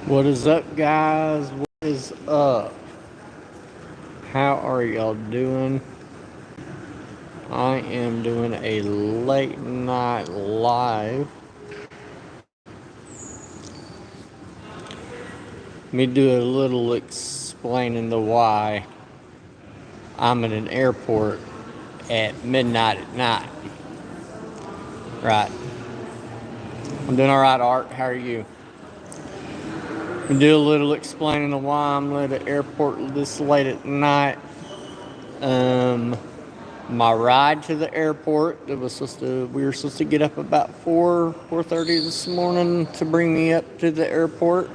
What is up, guys? What is up? How are y'all doing? I am doing a late night live. Let me do a little explaining the why I'm in an airport at midnight at night. Right. I'm doing alright, Art. How are you? We do a little explaining the why I'm at an airport this late at night. Um, my ride to the airport, we were supposed to get up about 4:30 this morning to bring me up to the airport.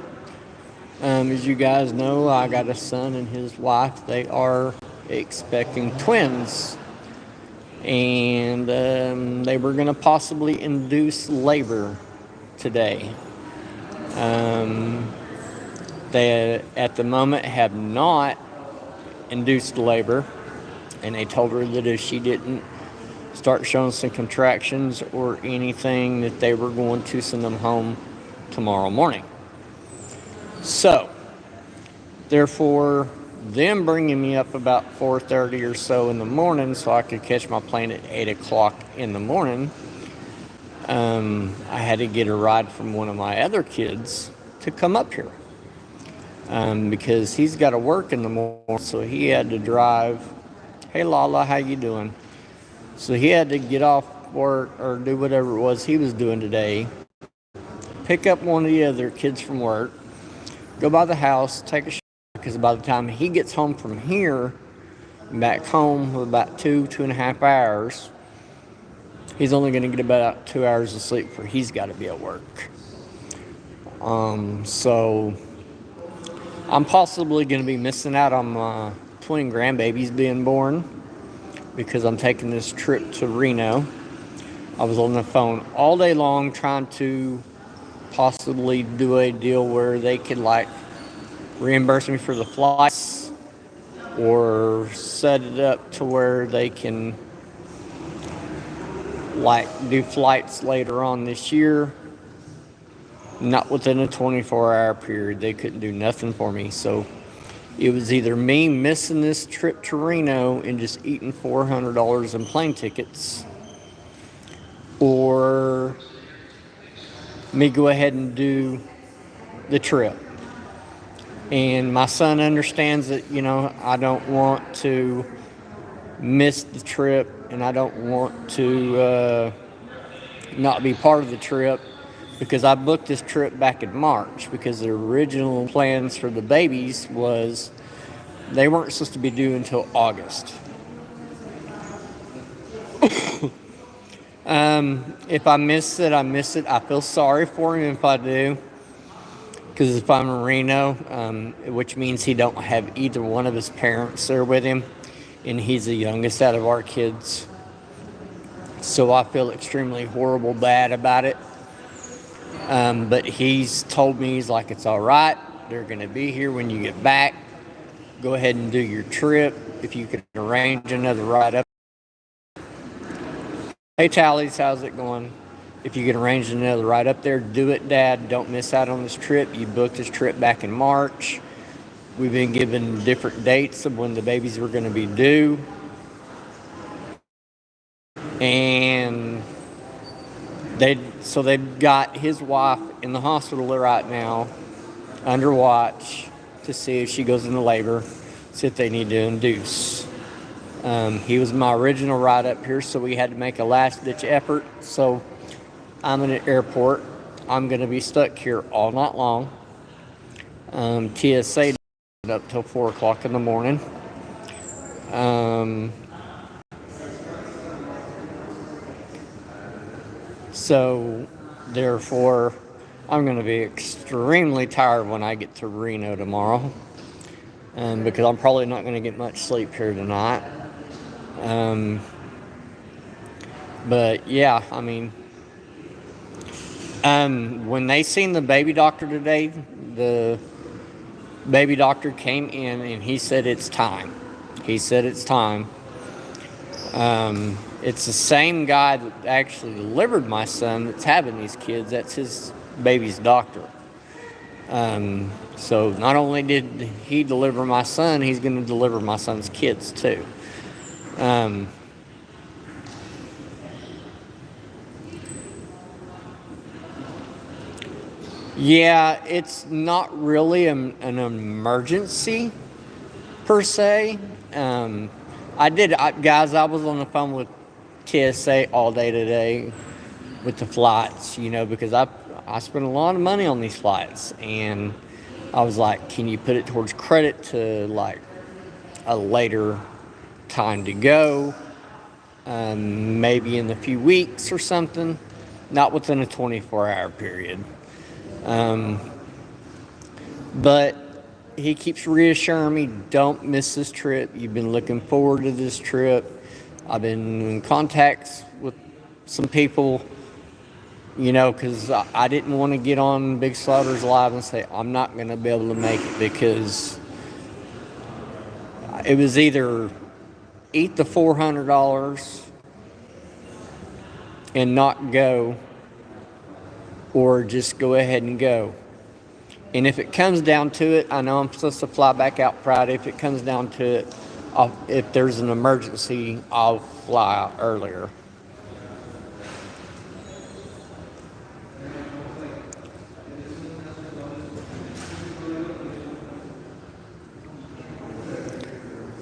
As you guys know, I got a son and his wife. They are expecting twins, and they were going to possibly induce labor today. Um, they at the moment have not induced labor, and they told her that if she didn't start showing some contractions or anything, that they were going to send them home tomorrow morning. So, therefore, them bringing me up about 4:30 or so in the morning so I could catch my plane at 8 o'clock in the morning, I had to get a ride from one of my other kids to come up here. Because he's got to work in the morning, so he had to drive. Hey Lala, how you doing? So he had to get off work or do whatever it was he was doing today, pick up one of the other kids from work, go by the house, take a shower, because by the time he gets home from here, back home with about 2.5 hours, he's only going to get about 2 hours of sleep before he's got to be at work. So I'm possibly going to be missing out on my twin grandbabies being born because I'm taking this trip to Reno. I was on the phone all day long trying to possibly do a deal where they could reimburse me for the flights or set it up to where they can do flights later on this year. Not within a 24-hour period. They couldn't do nothing for me. So it was either me missing this trip to Reno and just eating $400 in plane tickets, or me go ahead and do the trip. And my son understands that, I don't want to miss the trip, and I don't want to not be part of the trip, because I booked this trip back in March because the original plans for the babies was they weren't supposed to be due until August. If I miss it, I miss it. I feel sorry for him if I do, because if I'm in Reno, which means he don't have either one of his parents there with him, and he's the youngest out of our kids. So I feel extremely horrible bad about it. But he's told me, he's like, it's all right. They're going to be here when you get back. Go ahead and do your trip. If you could arrange another ride up. Hey, Tallies, how's it going? If you could arrange another ride up there, do it, Dad. Don't miss out on this trip. You booked this trip back in March. We've been given different dates of when the babies were going to be due. And they've got his wife in the hospital right now under watch to see if she goes into labor, see if they need to induce. He was my original ride up here, so we had to make a last-ditch effort. So I'm in an airport. I'm going to be stuck here all night long. TSA up till 4 o'clock in the morning. So, therefore, I'm going to be extremely tired when I get to Reno tomorrow, because I'm probably not going to get much sleep here tonight. But yeah, I mean, when they seen the baby doctor today, the baby doctor came in and he said it's time. It's the same guy that actually delivered my son that's having these kids. That's his baby's doctor. So not only did he deliver my son, he's going to deliver my son's kids too. Um, yeah, it's not really an emergency per se. Um, guys, I was on the phone with TSA all day today with the flights, because I spent a lot of money on these flights, and I was like, can you put it towards credit to like a later time to go, maybe in a few weeks or something, not within a 24-hour period. But he keeps reassuring me, don't miss this trip. You've been looking forward to this trip. I've been in contact with some people, because I didn't want to get on Big Slaughter's Live and say, I'm not going to be able to make it, because it was either eat the $400 and not go, or just go ahead and go. And if it comes down to it, I know I'm supposed to fly back out Friday. If it comes down to it, if there's an emergency, I'll fly out earlier.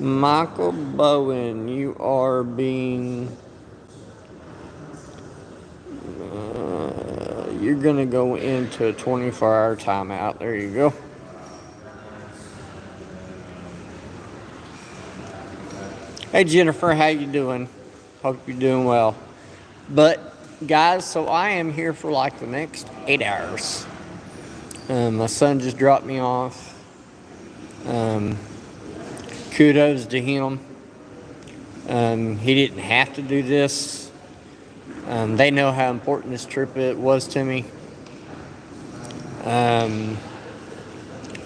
Michael Bowen, you are being... you're going to go into a 24-hour timeout. There you go. Hey, Jennifer, how you doing? Hope you're doing well. But, guys, so I am here for like the next 8 hours. My son just dropped me off. Kudos to him. He didn't have to do this. They know how important this trip it was to me.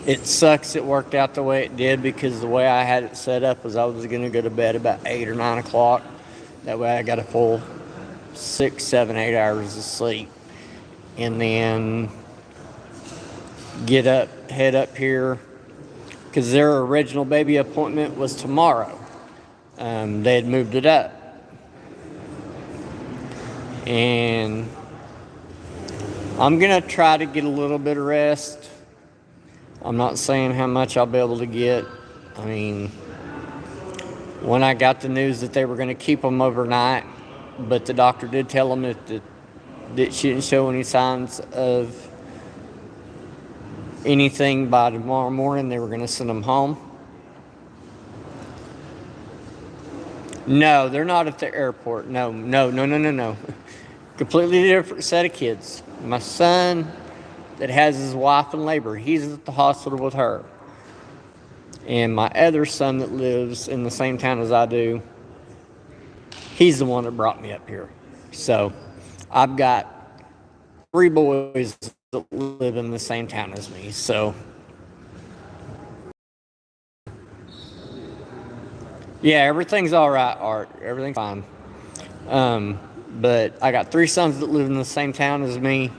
It sucks it worked out the way it did, because the way I had it set up was I was going to go to bed about 8 or 9 o'clock. That way I got a full 6, 7, 8 hours of sleep. And then head up here, because their original baby appointment was tomorrow. They had moved it up. And I'm going to try to get a little bit of rest. I'm not saying how much I'll be able to get. I mean, when I got the news that they were going to keep them overnight, but the doctor did tell them that she didn't show any signs of anything by tomorrow morning, they were going to send them home. No, they're not at the airport. No. Completely different set of kids. My son that has his wife in labor, he's at the hospital with her. And my other son that lives in the same town as I do, he's the one that brought me up here. So I've got 3 boys that live in the same town as me. So yeah, everything's all right, Art. Everything's fine. But I got 3 sons that live in the same town as me,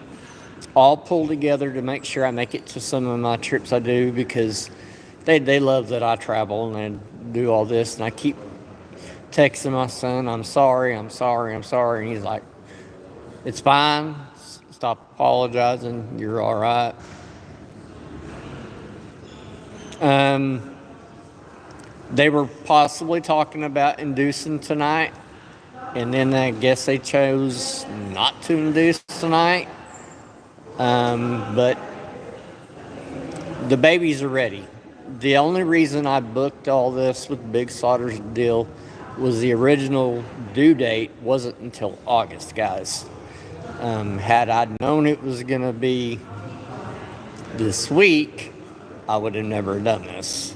all pulled together to make sure I make it to some of my trips I do, because they love that I travel and I do all this. And I keep texting my son, I'm sorry. And he's like, it's fine. Stop apologizing. You're all right. They were possibly talking about inducing tonight, and then I guess they chose not to induce tonight. But the babies are ready. The only reason I booked all this with Big Slaughter's deal was the original due date wasn't until August, guys. Had I known it was going to be this week, I would have never done this.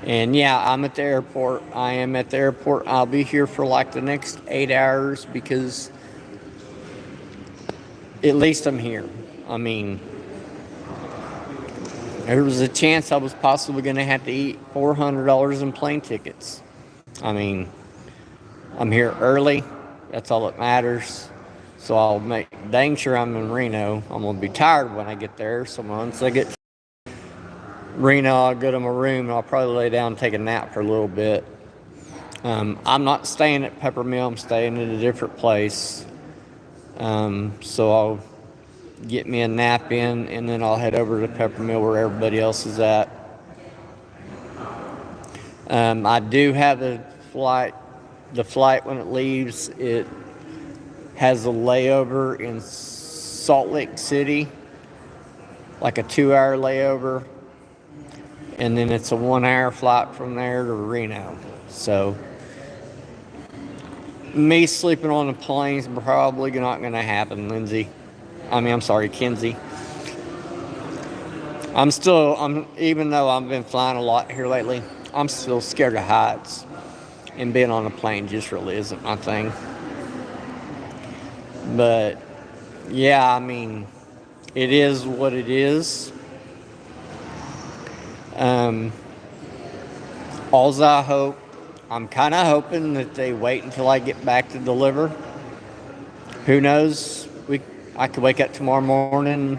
And yeah, I'm at the airport. I am at the airport. I'll be here for like the next 8 hours, because at least I'm here. I mean, there was a chance I was possibly going to have to eat $400 in plane tickets. I mean, I'm here early. That's all that matters. So I'll make dang sure I'm in Reno. I'm gonna be tired when I get there. So once I get to Reno, I'll go to my room and I'll probably lay down and take a nap for a little bit. I'm not staying at Peppermill. I'm staying at a different place. So I'll get me a nap in, and then I'll head over to Peppermill where everybody else is at. I do have a flight. The flight, when it leaves, it has a layover in Salt Lake City, like a 2-hour layover, and then it's a 1-hour flight from there to Reno. So me sleeping on the plane's probably not going to happen, Lindsay. I'm sorry, Kenzie. Even though I've been flying a lot here lately, I'm still scared of heights. And being on a plane just really isn't my thing. But, yeah, it is what it is. Alls I hope, I'm kind of hoping that they wait until I get back to deliver. Who knows? I could wake up tomorrow morning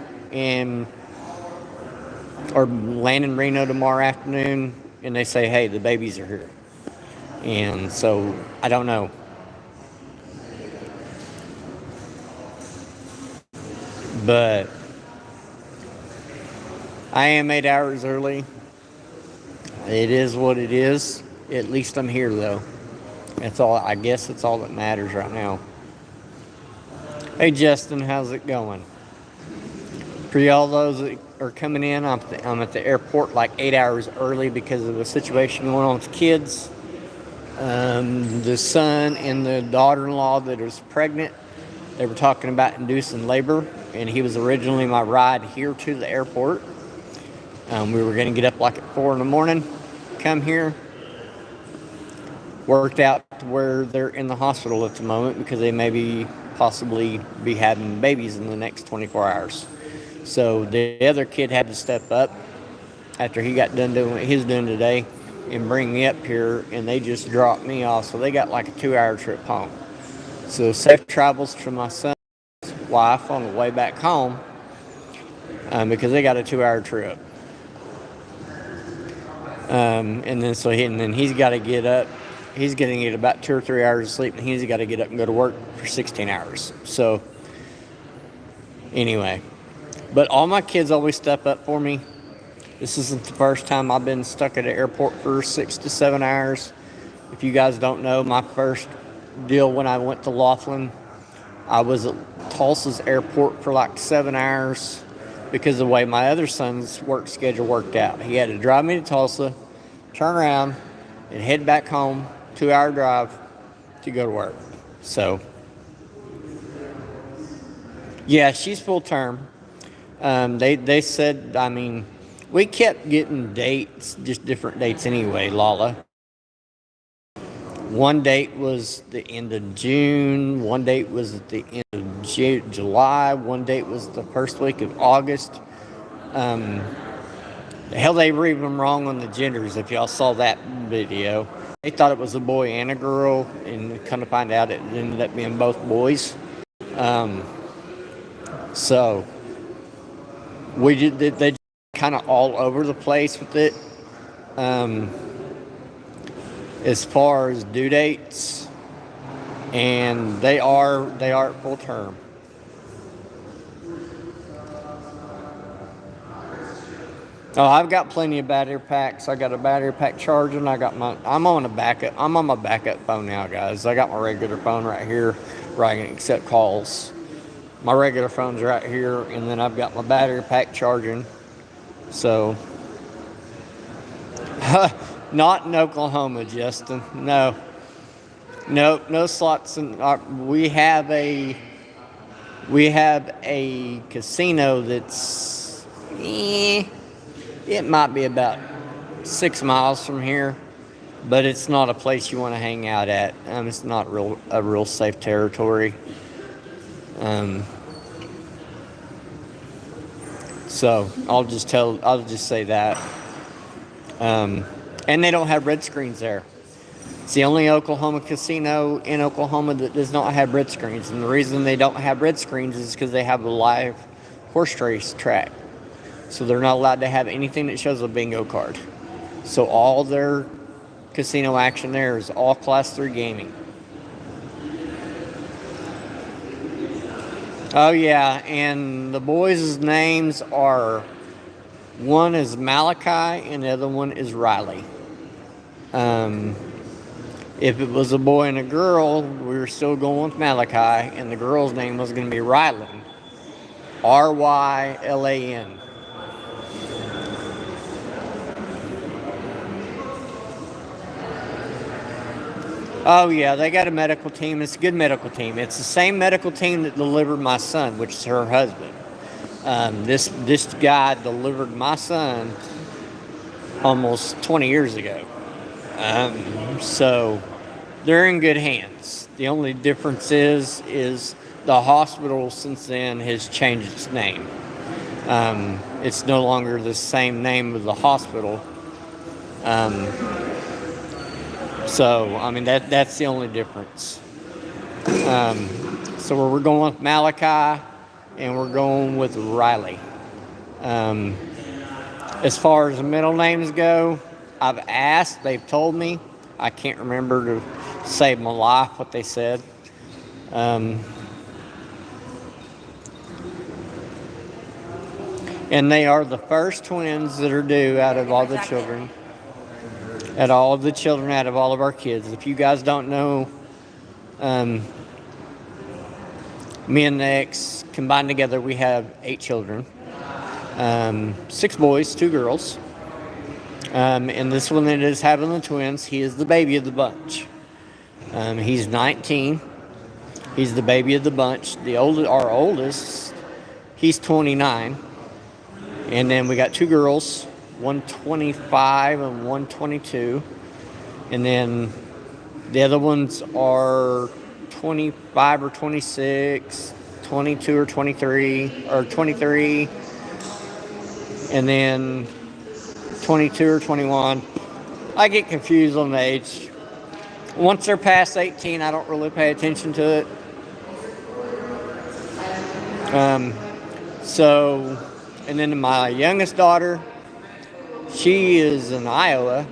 or land in Reno tomorrow afternoon, and they say, hey, the babies are here. And so, I don't know. But I am 8 hours early. It is what it is. At least I'm here, though. I guess that's all that matters right now. Hey, Justin, how's it going? For y'all those that are coming in, I'm at the airport like 8 hours early because of a situation going on with kids. The son and the daughter-in-law that was pregnant, they were talking about inducing labor, and he was originally my ride here to the airport. We were going to get up like at 4 in the morning, come here. Worked out to where they're in the hospital at the moment because they may possibly be having babies in the next 24 hours. So the other kid had to step up after he got done doing what he was doing today and bring me up here, and they just dropped me off. So they got like a 2-hour trip home. So safe travels to my son's wife on the way back home because they got a 2-hour trip. And then he's got to get up. He's going to get about 2 or 3 hours of sleep, and he's got to get up and go to work for 16 hours. So anyway, but all my kids always step up for me. This isn't the first time I've been stuck at an airport for 6 to 7 hours. If you guys don't know, my first deal when I went to Laughlin, I was at Tulsa's airport for like 7 hours because of the way my other son's work schedule worked out. He had to drive me to Tulsa, turn around, and head back home, 2-hour drive to go to work. So, yeah, she's full term. They said, we kept getting dates, just different dates anyway, Lala. One date was the end of June. One date was at the end of July. One date was the first week of August. The hell, they were even wrong on the genders, if y'all saw that video. They thought it was a boy and a girl, and come to find out it ended up being both boys. So they kind of all over the place with it. As far as due dates, and they are at full term. Oh, I've got plenty of battery packs. I got a battery pack charging. I'm on my backup phone now, guys. I got my regular phone right here where I can accept calls. My regular phone's right here, and then I've got my battery pack charging. So, not in Oklahoma, Justin. No slots. We have a casino that's it might be about 6 miles from here, but it's not a place you want to hang out at. It's not a real safe territory. So I'll just say that. And they don't have red screens there. It's the only Oklahoma casino in Oklahoma that does not have red screens. And the reason they don't have red screens is because they have a live horse race track. So they're not allowed to have anything that shows a bingo card. So all their casino action there is all Class 3 gaming. Oh, yeah, and the boys' names are, one is Malachi and the other one is Riley. If it was a boy and a girl, we were still going with Malachi, and the girl's name was going to be Rylan. Rylan. Oh, yeah, they got a medical team. It's a good medical team. It's the same medical team that delivered my son, which is her husband. This guy delivered my son almost 20 years ago. So they're in good hands. The only difference is the hospital since then has changed its name. It's no longer the same name of the hospital. So, I mean, that's the only difference. So we're going with Malachi, and we're going with Riley. As far as the middle names go, I've asked, they've told me. I can't remember to save my life what they said. And they are the first twins that are due out of all the children. Out of all of our kids. If you guys don't know, me and the ex combined together, we have 8 children. 6 boys, 2 girls. And this one that is having the twins, he is the baby of the bunch. He's 19. He's the baby of the bunch. Our oldest, he's 29. And then we got 2 girls, one 25 and one 22. And then the other ones are 25 or 26, 22 or 23, or 23, and then 22 or 21. I get confused on the age. Once they're past 18, I don't really pay attention to it. And then my youngest daughter, she is in Iowa.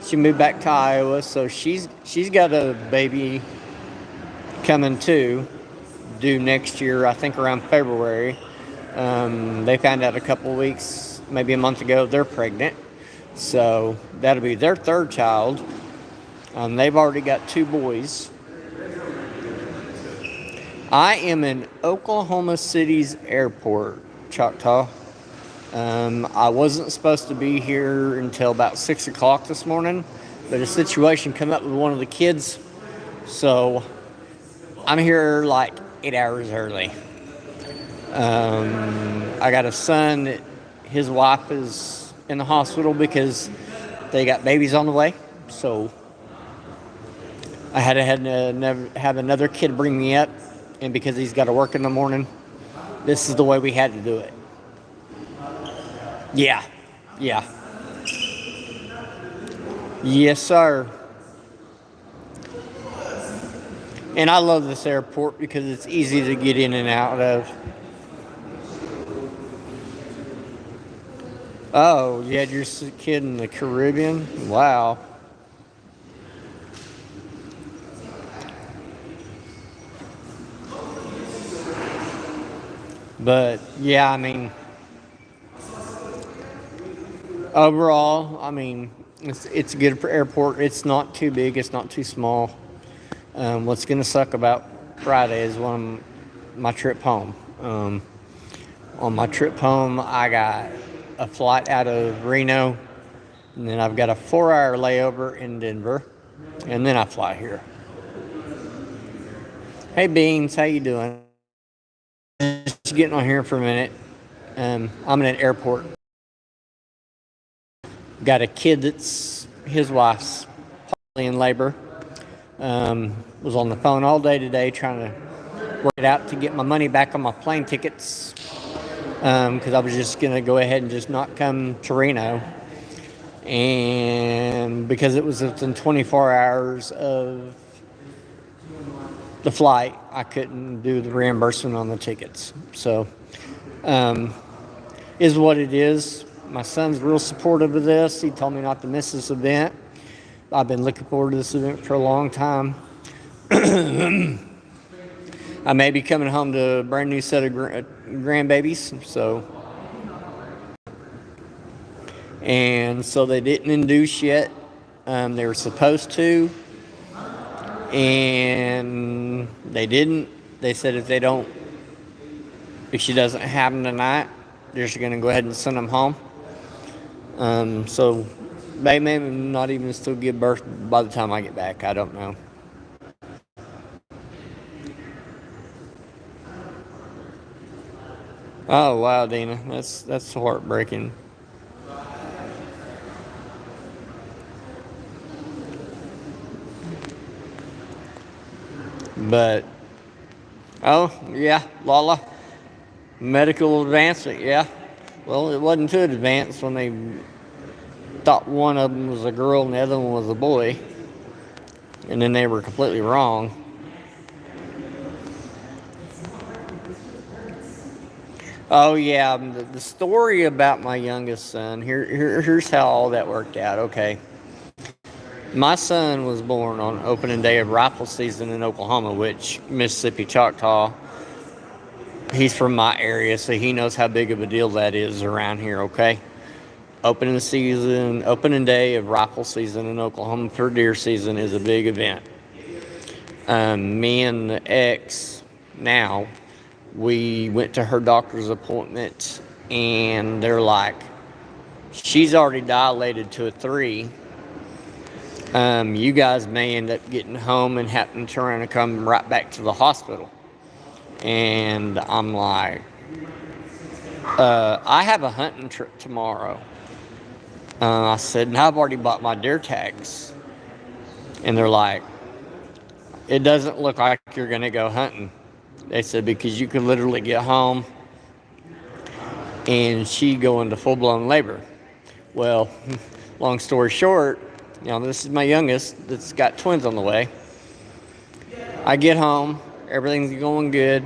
She moved back to Iowa, so she's got a baby coming too, due next year, I think around February. They found out a couple weeks, maybe a month ago, they're pregnant. So that'll be their 3rd child. They've already got 2 boys. I am in Oklahoma City's airport, Choctaw. I wasn't supposed to be here until about 6 o'clock this morning, but a situation came up with one of the kids, so I'm here like 8 hours early. I got a son that his wife is in the hospital because they got babies on the way, so I had to have another kid bring me up, and because he's got to work in the morning, this is the way we had to do it. Yeah. Yes, sir. And I love this airport because it's easy to get in and out of. Oh, you had your kid in the Caribbean? Wow. But, yeah, I mean, overall, I mean, it's a good airport. It's not too big. It's not too small. What's going to suck about Friday is my trip home. On my trip home, I got a flight out of Reno, and then I've got a 4-hour layover in Denver, and then I fly here. Hey, Beans, how you doing? Just getting on here for a minute. I'm in an airport. Got a kid that's his wife's probably in labor. Was on the phone all day today trying to work it out to get my money back on my plane tickets, because I was just going to go ahead and just not come to Reno. And because it was within 24 hours of the flight, I couldn't do the reimbursement on the tickets. So, is what it is. My son's real supportive of this. He told me not to miss this event. I've been looking forward to this event for a long time. I may be coming home to a brand new set of grandbabies. So they didn't induce yet. They were supposed to, and they didn't. They said if she doesn't have them tonight, they're just going to go ahead and send them home. So they may not even still give birth by the time I get back. I don't know. Oh wow, Dina, that's heartbreaking. But oh yeah, Lala, medical advancement, yeah. Well, it wasn't too advanced when they thought one of them was a girl and the other one was a boy, and then they were completely wrong. Oh yeah, the story about my youngest son. Here's how all that worked out. Okay, my son was born on opening day of rifle season in Oklahoma, which Mississippi Choctaw. He's from my area, so he knows how big of a deal that is around here. Okay, opening day of rifle season in Oklahoma for deer season is a big event. Me and the ex now, we went to her doctor's appointment, and they're like, she's already dilated to a 3. You guys may end up getting home and having to turn and come right back to the hospital. And I'm like, I have a hunting trip tomorrow. I said, and I've already bought my deer tags. And they're like, it doesn't look like you're going to go hunting. They said, because you could literally get home and she go into full-blown labor. Well, long story short, this is my youngest that's got twins on the way. I get home, everything's going good.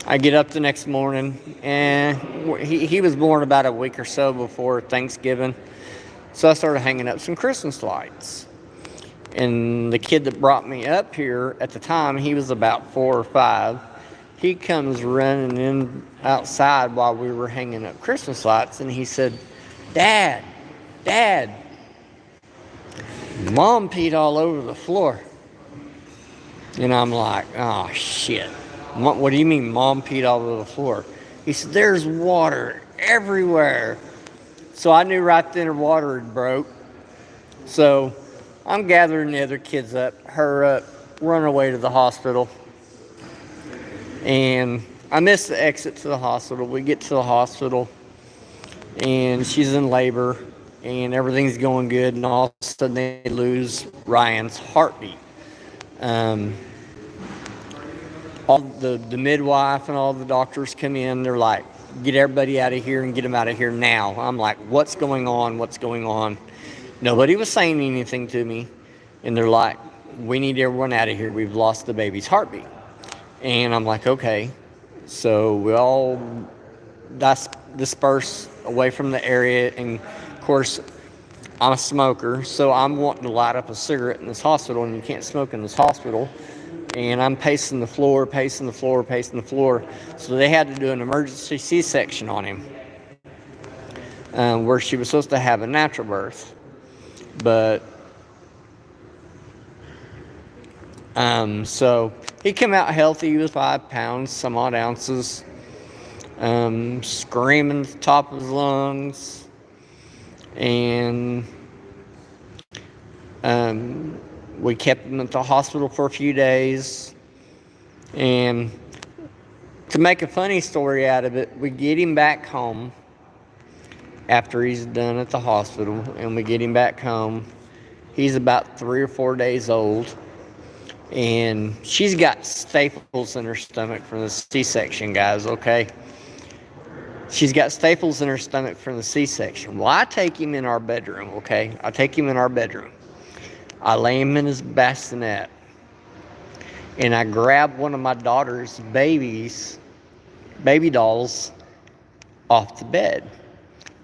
I get up the next morning, and he was born about a week or so before Thanksgiving. So I started hanging up some Christmas lights. And the kid that brought me up here at the time, he was about 4 or 5. He comes running in outside while we were hanging up Christmas lights, and he said, Dad, Mom peed all over the floor. And I'm like, oh, shit. What do you mean Mom peed all over the floor? He said, there's water everywhere. So I knew right then her water had broke. So I'm gathering the other kids up, her up, run away to the hospital. And I missed the exit to the hospital. We get to the hospital, and she's in labor, and everything's going good, and all of a sudden they lose Ryan's heartbeat. All the midwife and all the doctors come in. They're like, get everybody out of here and get them out of here now. I'm like, what's going on? Nobody was saying anything to me. And they're like, we need everyone out of here. We've lost the baby's heartbeat. And I'm like, okay. So we all disperse away from the area. And of course, I'm a smoker, so I'm wanting to light up a cigarette in this hospital, and you can't smoke in this hospital. And I'm pacing the floor. So they had to do an emergency C-section on him, where she was supposed to have a natural birth. But, so he came out healthy. He was 5 pounds, some odd ounces, screaming at the top of his lungs. And, we kept him at the hospital for a few days. And to make a funny story out of it, we get him back home after he's done at the hospital, and we get him back home. He's about 3 or 4 days old, and she's got staples in her stomach from the C-section, guys, okay? She's got staples in her stomach from the C-section. Well, I take him in our bedroom, okay? I take him in our bedroom. I lay him in his bassinet. And I grab one of my daughter's baby dolls off the bed.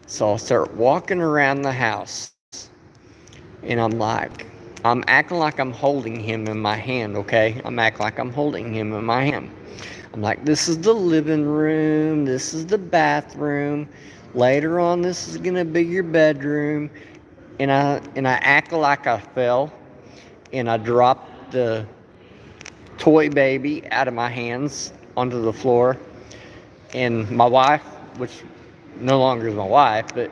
So I'll start walking around the house. And I'm acting like I'm holding him in my hand, okay? I'm acting like I'm holding him in my hand. I'm like, this is the living room. This is the bathroom. Later on, this is gonna be your bedroom. And I act like I fell, and I dropped the toy baby out of my hands onto the floor. And my wife, which no longer is my wife, but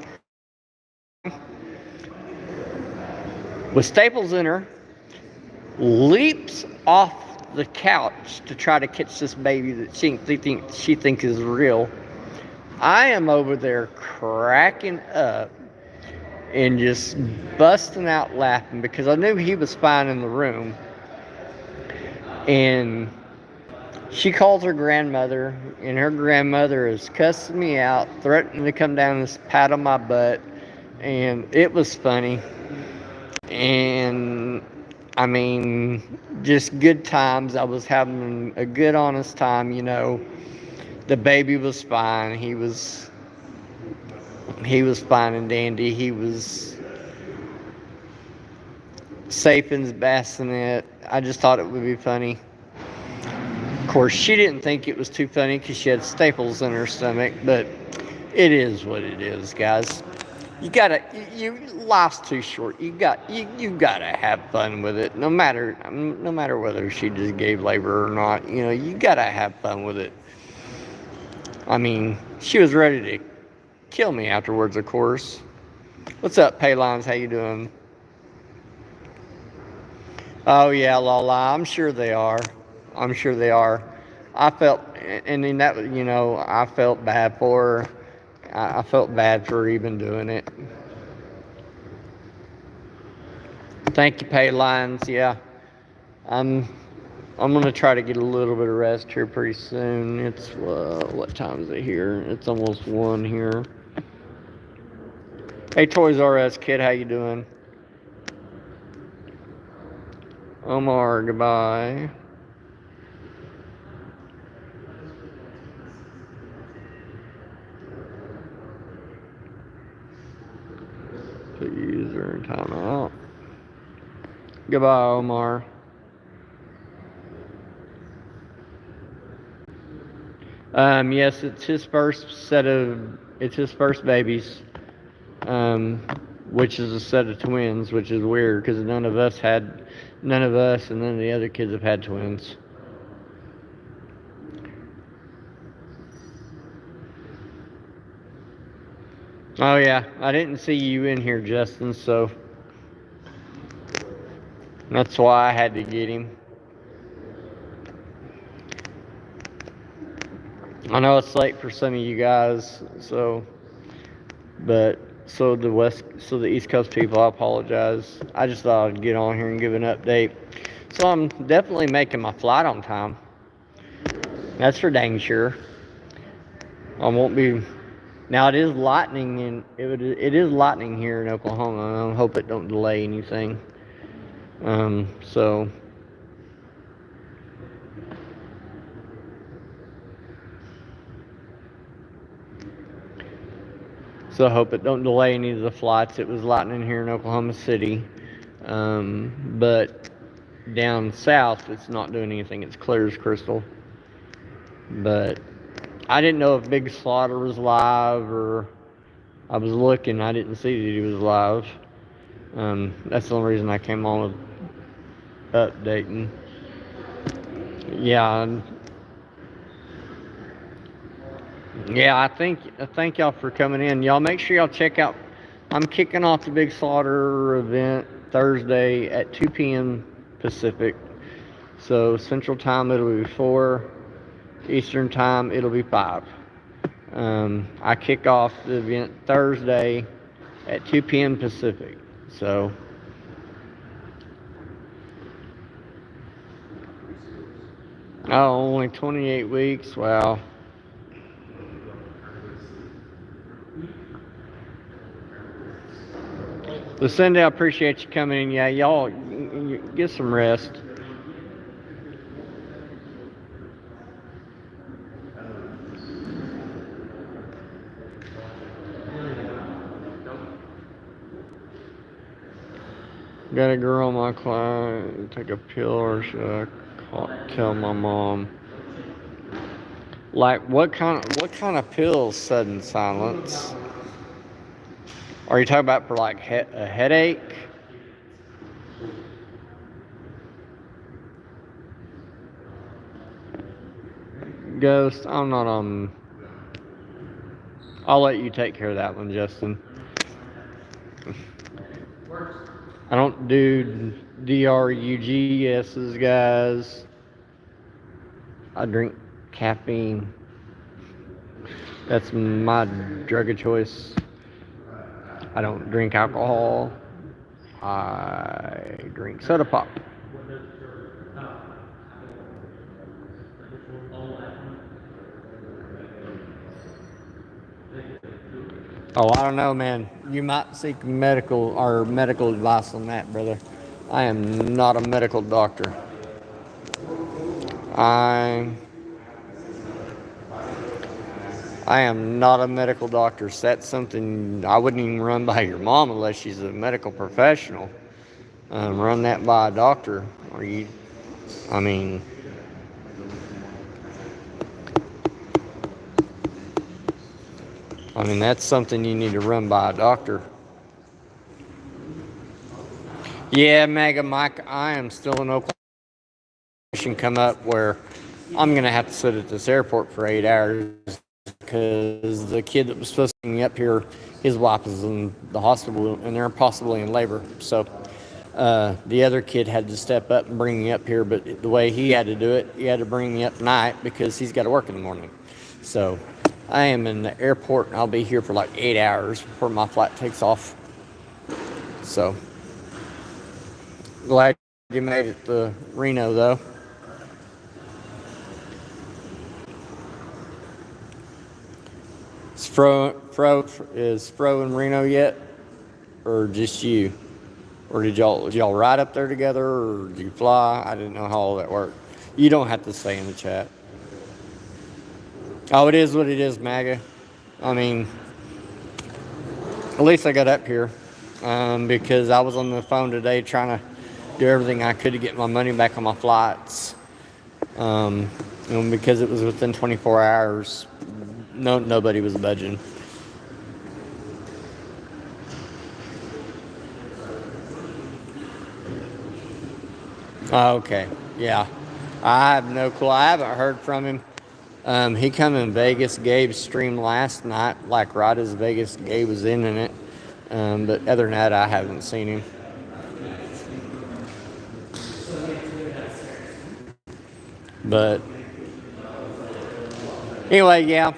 with staples in her, leaps off the couch to try to catch this baby that she thinks is real. I am over there cracking up and just busting out laughing because I knew he was fine in the room. And she calls her grandmother, and her grandmother is cussing me out, threatening to come down and pat on my butt. And it was funny. And I mean, just good times. I was having a good, honest time, you know. The baby was fine. He was fine and dandy. He was safe in his bassinet. I just thought it would be funny. Of course, she didn't think it was too funny because she had staples in her stomach, but it is what it is, guys. Life's too short. You gotta have fun with it. No matter whether she just gave labor or not, you know, you gotta have fun with it. I mean, she was ready to kill me afterwards, of course. What's up, Paylines? How you doing? Oh yeah, Lala. I'm sure they are. I felt, and then that, you know, I felt bad for her. I felt bad for even doing it. Thank you, Paylines. Yeah, I'm gonna try to get a little bit of rest here pretty soon. It's what time is it here? It's almost 1 here. Hey, Toys R Us kid, how you doing? Omar, goodbye. Put user in timeout. Goodbye, Omar. Yes, it's his first babies, which is a set of twins, which is weird because none of us and none of the other kids have had twins. Oh yeah, I didn't see you in here, Justin, so that's why I had to get him. I know it's late for some of you guys, so the East Coast people, I apologize. I just thought I'd get on here and give an update. So I'm definitely making my flight on time. That's for dang sure. I won't be. Now it is lightning it is lightning here in Oklahoma. I hope it don't delay anything. So I hope it don't delay any of the flights. It was lightning here in Oklahoma City, but down south it's not doing anything. It's clear as crystal. But I didn't know if Big Slaughter was live, or I was looking. I didn't see that he was live. That's the only reason I came on with updating. Yeah. Yeah, I thank y'all for coming in. Y'all make sure y'all check out. I'm kicking off the Big Slaughter event Thursday at 2 p.m. Pacific. So Central Time it'll be 4. Eastern Time it'll be 5. I kick off the event Thursday at 2 p.m. Pacific. So only 28 weeks. Wow. Lucinda, I appreciate you coming in. Yeah, y'all get some rest. Got a girl in my class. Take a pill or should I tell my mom? Like what kind of pills? Sudden silence. Are you talking about for like a headache? Ghost, I'm not on. I'll let you take care of that one, Justin. I don't do DRUGS's, guys. I drink caffeine. That's my drug of choice. I don't drink alcohol. I drink soda pop. Oh, I don't know, man. You might seek medical advice on that, brother. I am not a medical doctor. I I am not a medical doctor. So that's something I wouldn't even run by your mom unless she's a medical professional. Run that by a doctor, or you. I mean, that's something you need to run by a doctor. Yeah, Mega Mike, I am still in Oklahoma. Come up where I'm gonna have to sit at this airport for 8 hours because the kid that was supposed to bring me up here, his wife is in the hospital and they're possibly in labor. So the other kid had to step up and bring me up here, but the way he had to do it, he had to bring me up tonight because he's got to work in the morning. So I am in the airport and I'll be here for like 8 hours before my flight takes off. So glad you made it to Reno though. Is Fro in Reno yet, or just you, or did y'all ride up there together, or did you fly? I didn't know how all that worked. You don't have to say in the chat. Oh, it is what it is, MAGA. I mean, at least I got up here because I was on the phone today trying to do everything I could to get my money back on my flights. And because it was within 24 hours, nobody was budging. Okay, yeah. I have no clue. I haven't heard from him. He come in Vegas. Gabe streamed last night, like right as Vegas Gabe was in it. But other than that, I haven't seen him. But anyway, yeah,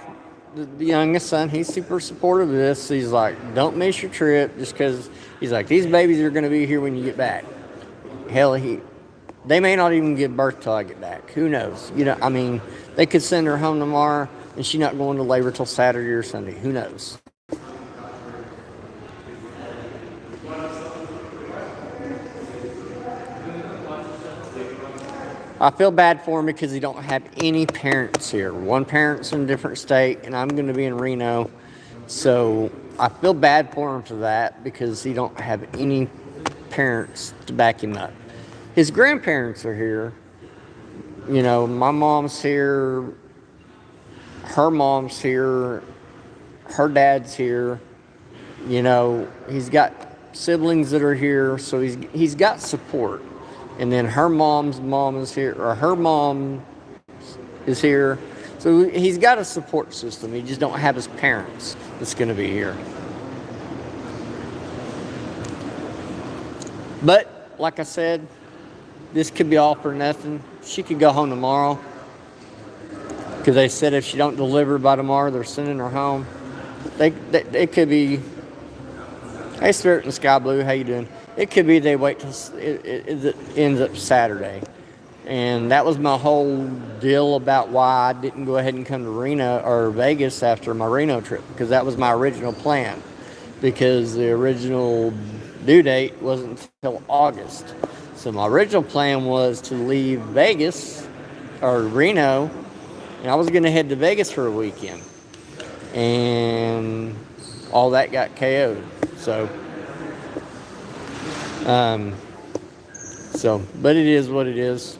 the youngest son, he's super supportive of this. He's like, don't miss your trip just because he's like, these babies are going to be here when you get back. Hell, they may not even give birth till I get back. Who knows? They could send her home tomorrow and she's not going to labor till Saturday or Sunday. Who knows? I feel bad for him because he don't have any parents here. One parent's in a different state, and I'm going to be in Reno. So I feel bad for him for that because he don't have any parents to back him up. His grandparents are here. My mom's here. Her mom's here. Her dad's here. He's got siblings that are here, so he's got support. And then her mom's mom is here, or her mom is here. So he's got a support system. He just don't have his parents that's going to be here. But, like I said, this could be all for nothing. She could go home tomorrow. Because they said if she don't deliver by tomorrow, they're sending her home. It could be... Hey, Spirit in the Sky Blue, how you doing? It could be they wait till it ends up Saturday. And that was my whole deal about why I didn't go ahead and come to Reno or Vegas after my Reno trip, because that was my original plan. Because the original due date wasn't until August. So my original plan was to leave Vegas or Reno, and I was going to head to Vegas for a weekend. And all that got KO'd. Um, but it is what it is.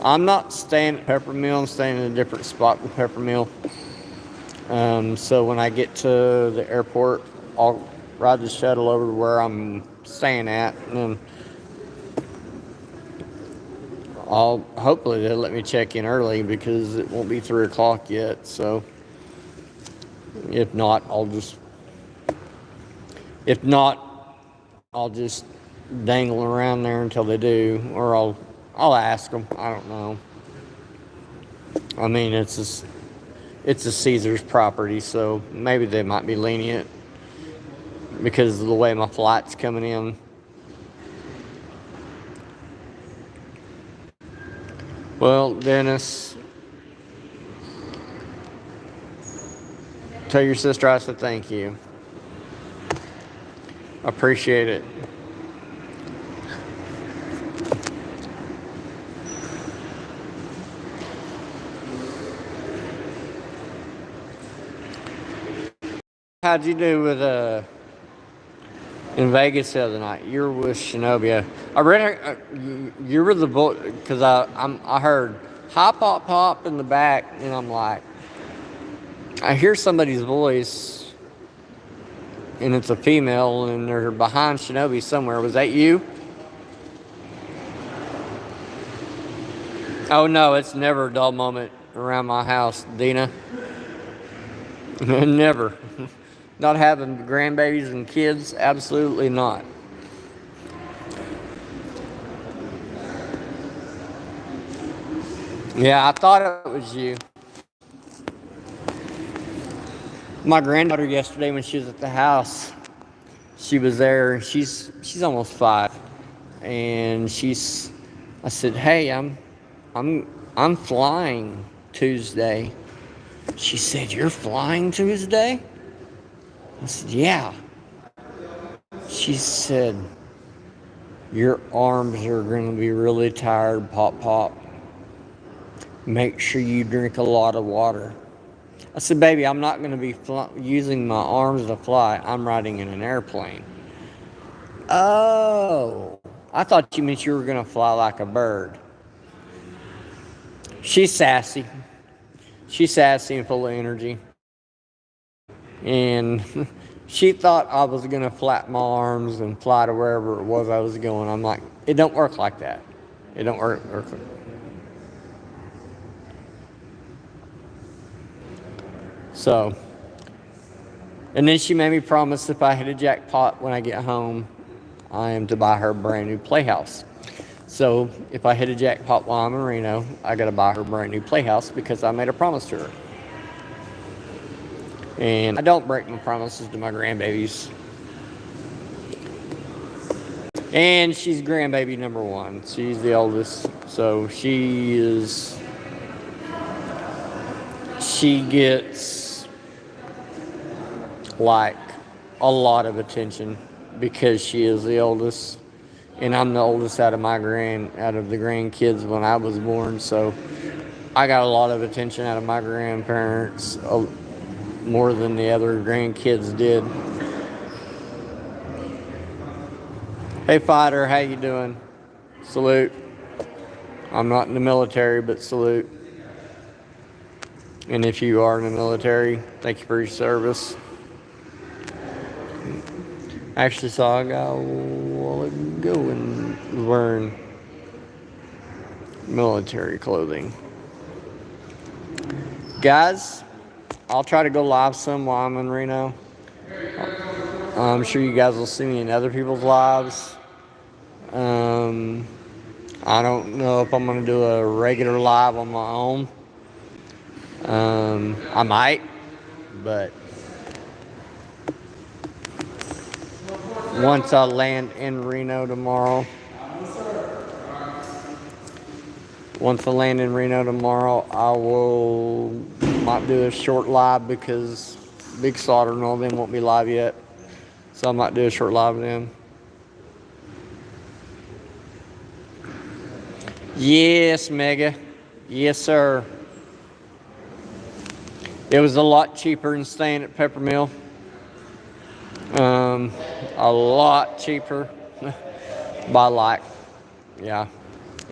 I'm not staying at Peppermill. I'm staying in a different spot with Peppermill. So when I get to the airport, I'll ride the shuttle over to where I'm staying at, and then hopefully they'll let me check in early because it won't be 3 o'clock yet. So if not, I'll just dangle around there until they do, or I'll ask them. I don't know. I mean, it's a Caesar's property, so maybe they might be lenient because of the way my flight's coming in. Well, Dennis, tell your sister I said thank you. I appreciate it. How'd you do with in Vegas the other night? You were with Shinobi. I read you were the boy because I heard hop pop pop in the back, and I'm like, I hear somebody's voice, and it's a female, and they're behind Shinobi somewhere. Was that you? Oh no, it's never a dull moment around my house, Dina. Never. Not having grandbabies and kids, absolutely not. Yeah, I thought it was you. My granddaughter yesterday, when she was at the house, she was there. She's almost 5, and I said, "Hey, I'm flying Tuesday." She said, "You're flying Tuesday?" I said, "Yeah." She said, "Your arms are going to be really tired, Pop Pop. Make sure you drink a lot of water." I said, "Baby, I'm not going to be using my arms to fly. I'm riding in an airplane." Oh, I thought you meant you were going to fly like a bird. She's sassy. She's sassy and full of energy. And she thought I was going to flap my arms and fly to wherever it was I was going. I'm like, it don't work like that. It don't work. So, and then she made me promise if I hit a jackpot when I get home, I am to buy her a brand new playhouse. So if I hit a jackpot while I'm in Reno, I got to buy her a brand new playhouse because I made a promise to her. And I don't break my promises to my grandbabies. And she's grandbaby number 1. She's the oldest. So she gets like a lot of attention because she is the oldest. And I'm the oldest out of the grandkids when I was born. So I got a lot of attention out of my grandparents, more than the other grandkids did. Hey fighter, how you doing? Salute. I'm not in the military, but salute. And if you are in the military, thank you for your service. I actually saw a guy a while ago and wearing military clothing. Guys, I'll try to go live some while I'm in Reno. I'm sure you guys will see me in other people's lives. I don't know if I'm going to do a regular live on my own. I might, but once I land in Reno tomorrow, Once I land in Reno tomorrow, might do a short live because Big Slaughter and all them won't be live yet. So I might do a short live then. Yes, Mega. Yes, sir. It was a lot cheaper than staying at Peppermill. A lot cheaper by like, yeah.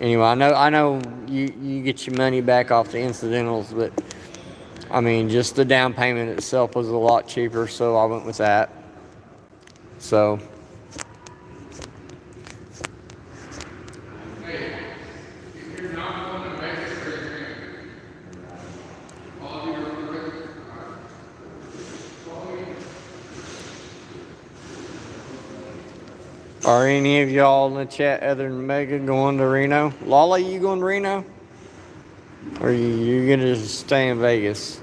Anyway, I know you get your money back off the incidentals, but I mean, just the down payment itself was a lot cheaper, so I went with that. So. Are any of y'all in the chat other than Mega going to Reno? Lala, you going to Reno? Or are you going to stay in Vegas?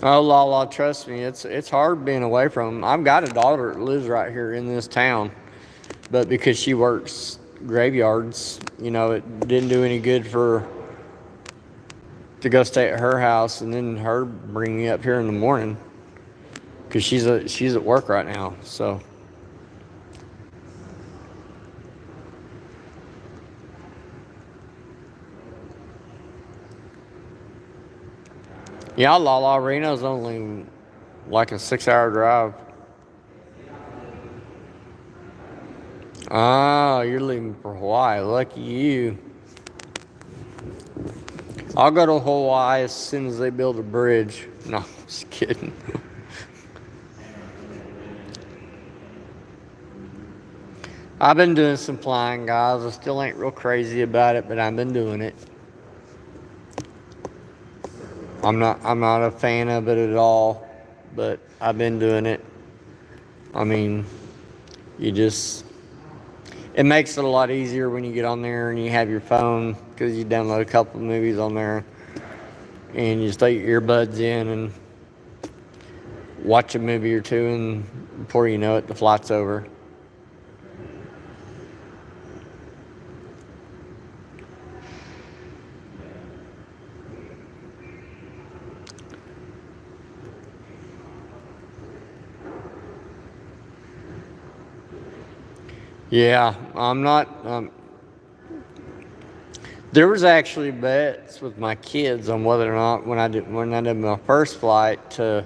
Oh, Lala, trust me, it's hard being away from them. I've got a daughter that lives right here in this town, but because she works graveyards, it didn't do any good for to go stay at her house and then her bring me up here in the morning because she's at work right now. So yeah, Lala, Reno's only like a 6-hour drive. Oh, you're leaving for Hawaii. Lucky you. I'll go to Hawaii as soon as they build a bridge. No, just kidding. I've been doing some flying, guys. I still ain't real crazy about it, but I've been doing it. I'm not a fan of it at all, but I've been doing it. I mean, it makes it a lot easier when you get on there and you have your phone because you download a couple of movies on there and you just take your earbuds in and watch a movie or two, and before you know it, the flight's over. Yeah, I'm not. There was actually bets with my kids on whether or not when I did my first flight to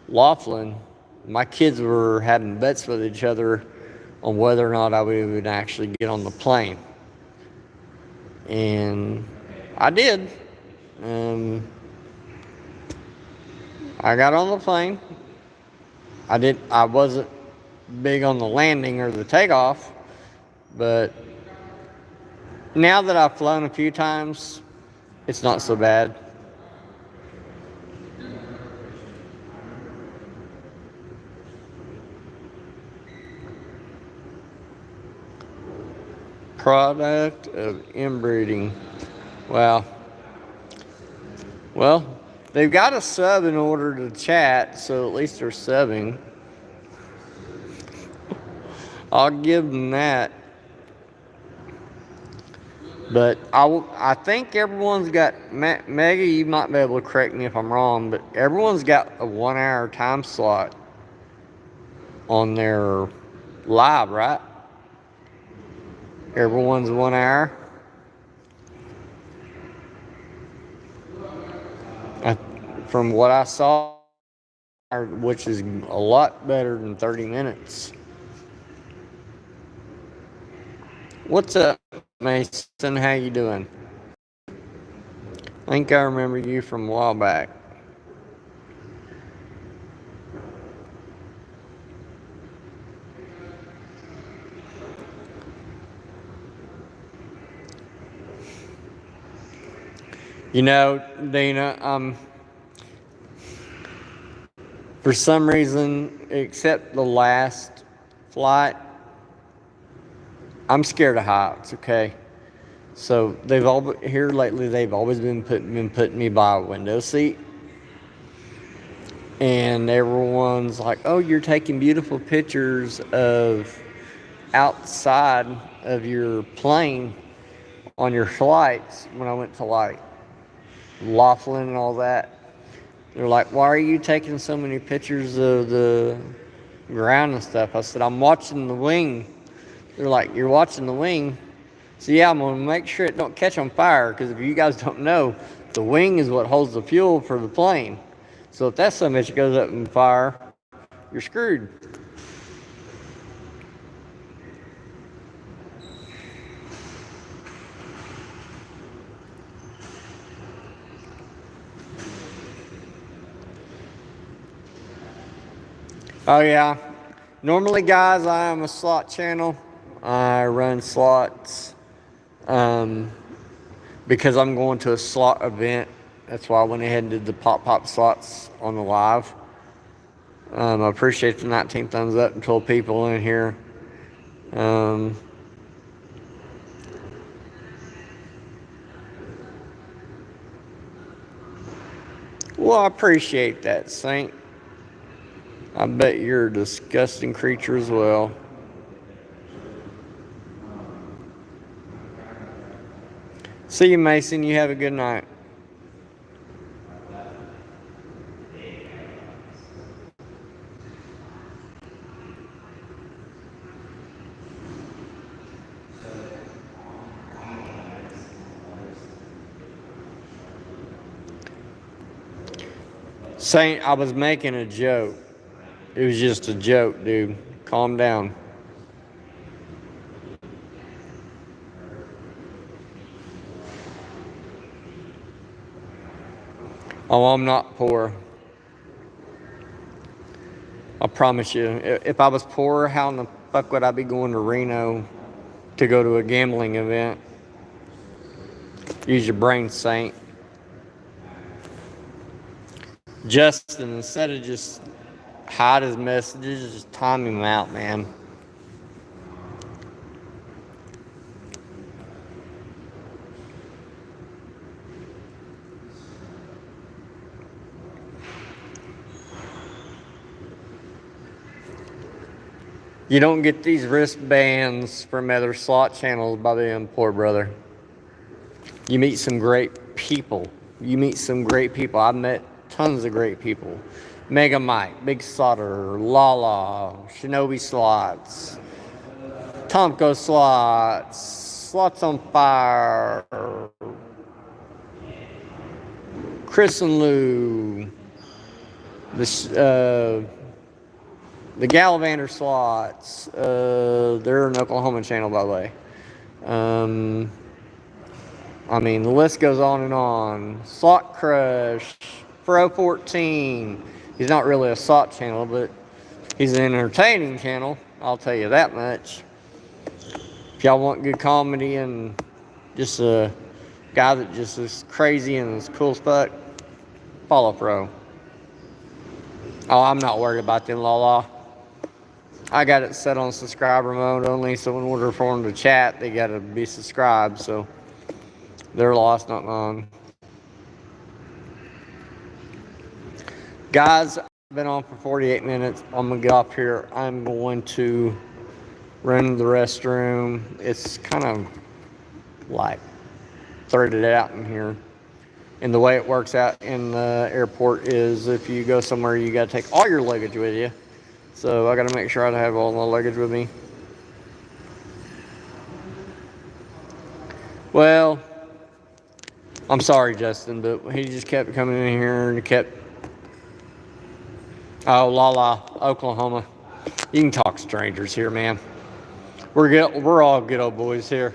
Laughlin, my kids were having bets with each other on whether or not I would actually get on the plane, and I did. I got on the plane. I wasn't big on the landing or the takeoff, but now that I've flown a few times, it's not so bad. Product of inbreeding. Wow. Well, they've got a sub in order to chat, so at least they're subbing. I'll give them that. But I think everyone's got, Maggie, you might be able to correct me if I'm wrong, but everyone's got a 1-hour time slot on their live, right? Everyone's 1 hour. From what I saw, which is a lot better than 30 minutes. What's up, Mason? How you doing? I think I remember you from a while back. Dina, for some reason, except the last flight, I'm scared of heights, okay? So they've always been putting me by a window seat. And everyone's like, oh, you're taking beautiful pictures of outside of your plane on your flights when I went to like Laughlin and all that. They're like, why are you taking so many pictures of the ground and stuff? I said, I'm watching the wing. They're like, you're watching the wing? So yeah, I'm gonna make sure it don't catch on fire, because if you guys don't know, the wing is what holds the fuel for the plane. So if that son of a bitch goes up in fire, you're screwed. Oh yeah. Normally, guys, I am a slot channel. I run slots because I'm going to a slot event. That's why I went ahead and did the pop slots on the live. I appreciate the 19 thumbs up and 12 people in here. Well, I appreciate that, Saint. I bet you're a disgusting creature as well. See you, Mason. You have a good night. Saint, I was making a joke. It was just a joke, dude. Calm down. Oh, I'm not poor. I promise you. If I was poor, how in the fuck would I be going to Reno to go to a gambling event? Use your brain, Saint. Justin, instead of just hide his messages, just time him out, man. You don't get these wristbands from other slot channels by being poor, brother. You meet some great people. I've met tons of great people. Mega Mike, Big Slaughter, Lala, Shinobi Slots, Tomko Slots, Slots on Fire, Chris and Lou, the Gallivander Slots. They're an Oklahoma channel, by the way. I mean, the list goes on and on. Slot Crush, Pro 14. He's not really a slot channel, but he's an entertaining channel. I'll tell you that much. If y'all want good comedy and just a guy that just is crazy and is cool as fuck, follow Pro. Oh, I'm not worried about them, Lala. I got it set on subscriber mode only, so in order for them to chat, they gotta be subscribed, so they're lost, not mine. Guys, I've been on for 48 minutes. I'm gonna get off here. I'm going to run to the restroom. It's kind of like threaded out in here. And the way it works out in the airport is if you go somewhere, you gotta take all your luggage with you. So I gotta make sure I have all my luggage with me. Well, I'm sorry, Justin, but he just kept coming in here and kept. Oh, Lala, Oklahoma. You can talk strangers here, man. We're all good old boys here.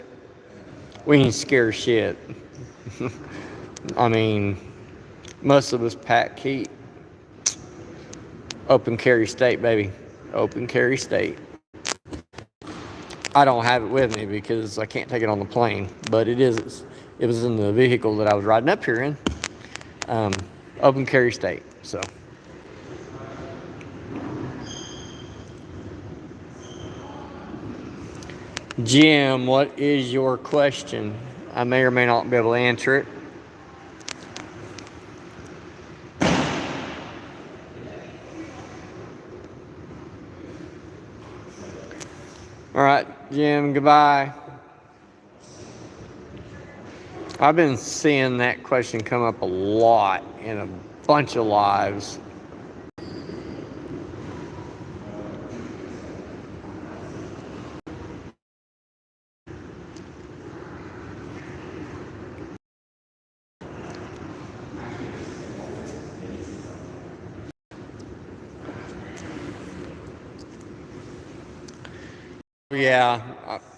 We ain't scared shit. I mean, most of us pack heat. Open carry state, baby. Open carry state. I don't have it with me because I can't take it on the plane, but it was in the vehicle that I was riding up here in. Open carry state, so. Jim, what is your question? I may or may not be able to answer it. Jim, goodbye. I've been seeing that question come up a lot in a bunch of lives. Yeah,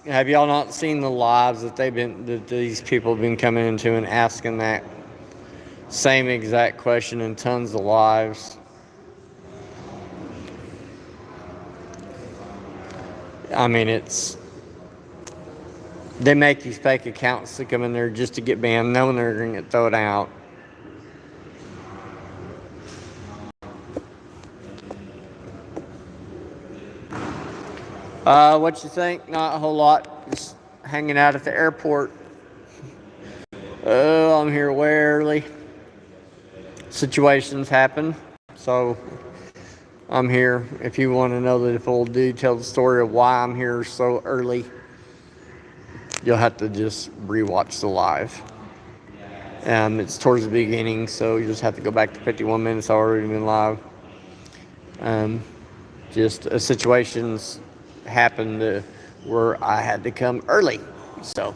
have y'all not seen the lives that these people have been coming into and asking that same exact question in tons of lives? I mean, they make these fake accounts to come in there just to get banned, knowing they're going to get thrown out. What you think? Not a whole lot. Just hanging out at the airport. Oh, I'm here way early. Situations happen, so I'm here. If you want to know the full detailed story of why I'm here so early, you'll have to just rewatch the live. It's towards the beginning, so you just have to go back to 51 minutes already been live. Just situations happened where I had to come early. So,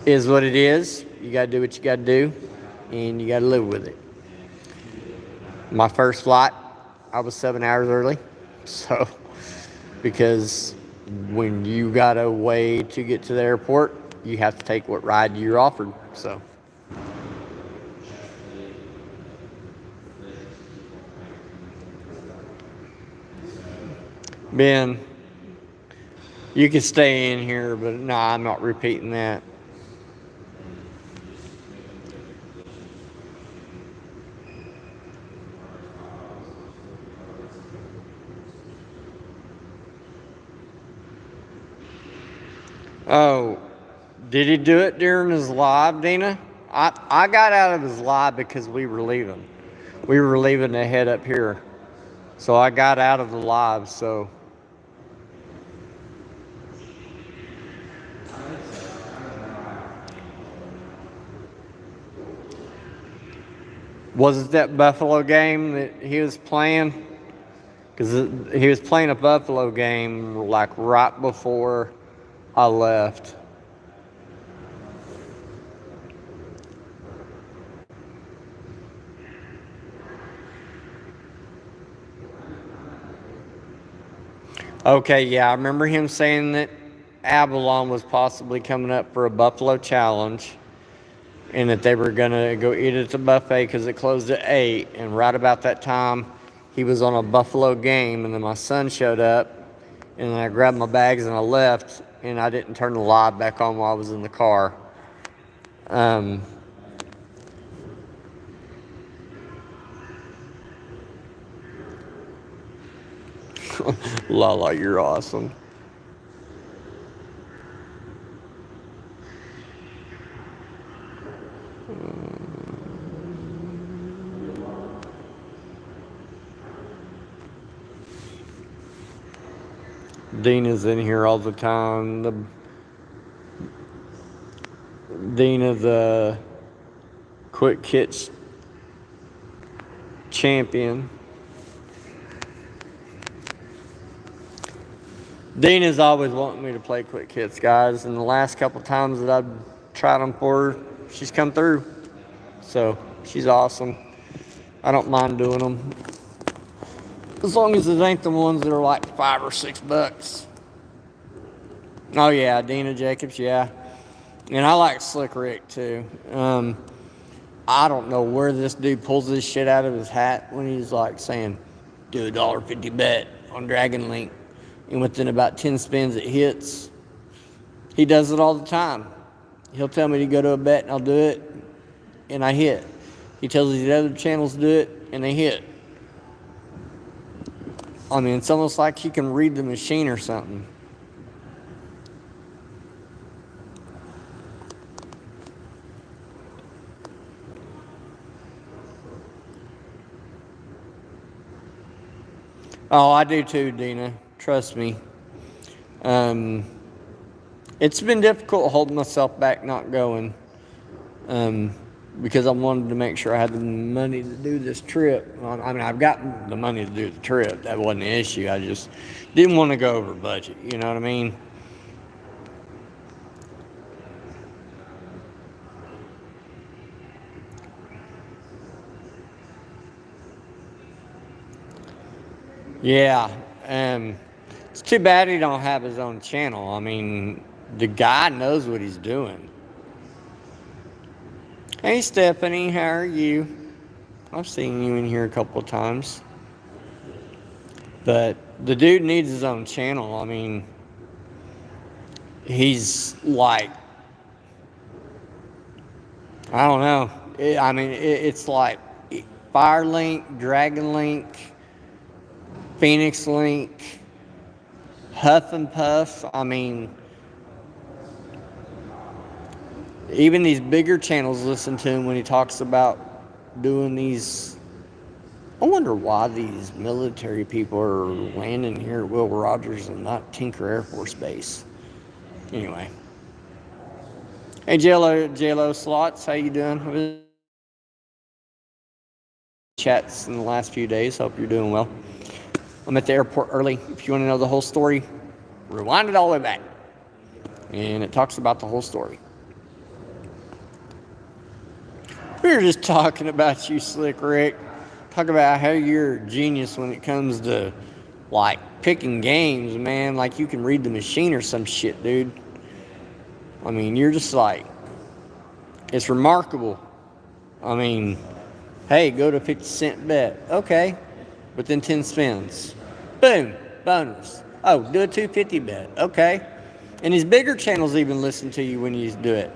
is what it is. You got to do what you got to do, and you got to live with it. My first flight, I was 7 hours early. So, because when you got a way to get to the airport, you have to take what ride you're offered. So, Ben, you can stay in here, but no, I'm not repeating that. Oh, did he do it during his live, Dina? I got out of his live because we were leaving. We were leaving to head up here. So I got out of the live, so. Was it that Buffalo game that he was playing? Because he was playing a Buffalo game like right before I left. Okay, yeah, I remember him saying that Avalon was possibly coming up for a Buffalo challenge and that they were going to go eat at the buffet because it closed at 8. And right about that time, he was on a Buffalo game, and then my son showed up, and then I grabbed my bags and I left, and I didn't turn the live back on while I was in the car. Lala, you're awesome. Dina's in here all the time. Dina, the Quick Kits champion. Dina's always wanting me to play Quick Kits, guys, and the last couple times that I've tried them for her, she's come through. So, she's awesome. I don't mind doing them. As long as it ain't the ones that are like $5 or $6. Oh yeah, Dina Jacobs, yeah. And I like Slick Rick too. I don't know where this dude pulls this shit out of his hat when he's like saying, do a $1.50 bet on Dragon Link. And within about 10 spins it hits. He does it all the time. He'll tell me to go to a bet and I'll do it, and I hit. He tells these other channels to do it, and they hit. I mean, it's almost like he can read the machine or something. Oh, I do too, Dina. Trust me. Um, it's been difficult holding myself back not going, um, because I wanted to make sure I had the money to do this trip. I mean, I've got the money to do the trip. That wasn't the issue. I just didn't want to go over budget. You know what I mean? Yeah. It's too bad he don't have his own channel. I mean, the guy knows what he's doing. Hey, Stephanie, how are you? I've seen you in here a couple of times. But the dude needs his own channel. I mean, he's like, I don't know. It's like Firelink, Dragon Link, Phoenix Link, Huff and Puff. I mean, even these bigger channels listen to him when he talks about doing these. I wonder why these military people are landing here at Will Rogers and not Tinker Air Force Base. Anyway. Hey, JLo Slots, how you doing? Chats in the last few days. Hope you're doing well. I'm at the airport early. If you want to know the whole story, rewind it all the way back. And it talks about the whole story. We were just talking about you, Slick Rick. Talk about how you're a genius when it comes to, like, picking games, man. Like, you can read the machine or some shit, dude. I mean, you're just like, it's remarkable. I mean, hey, go to 50-cent bet. Okay. Within 10 spins. Boom. Bonus. Oh, do a 250 bet. Okay. And these bigger channels even listen to you when you do it.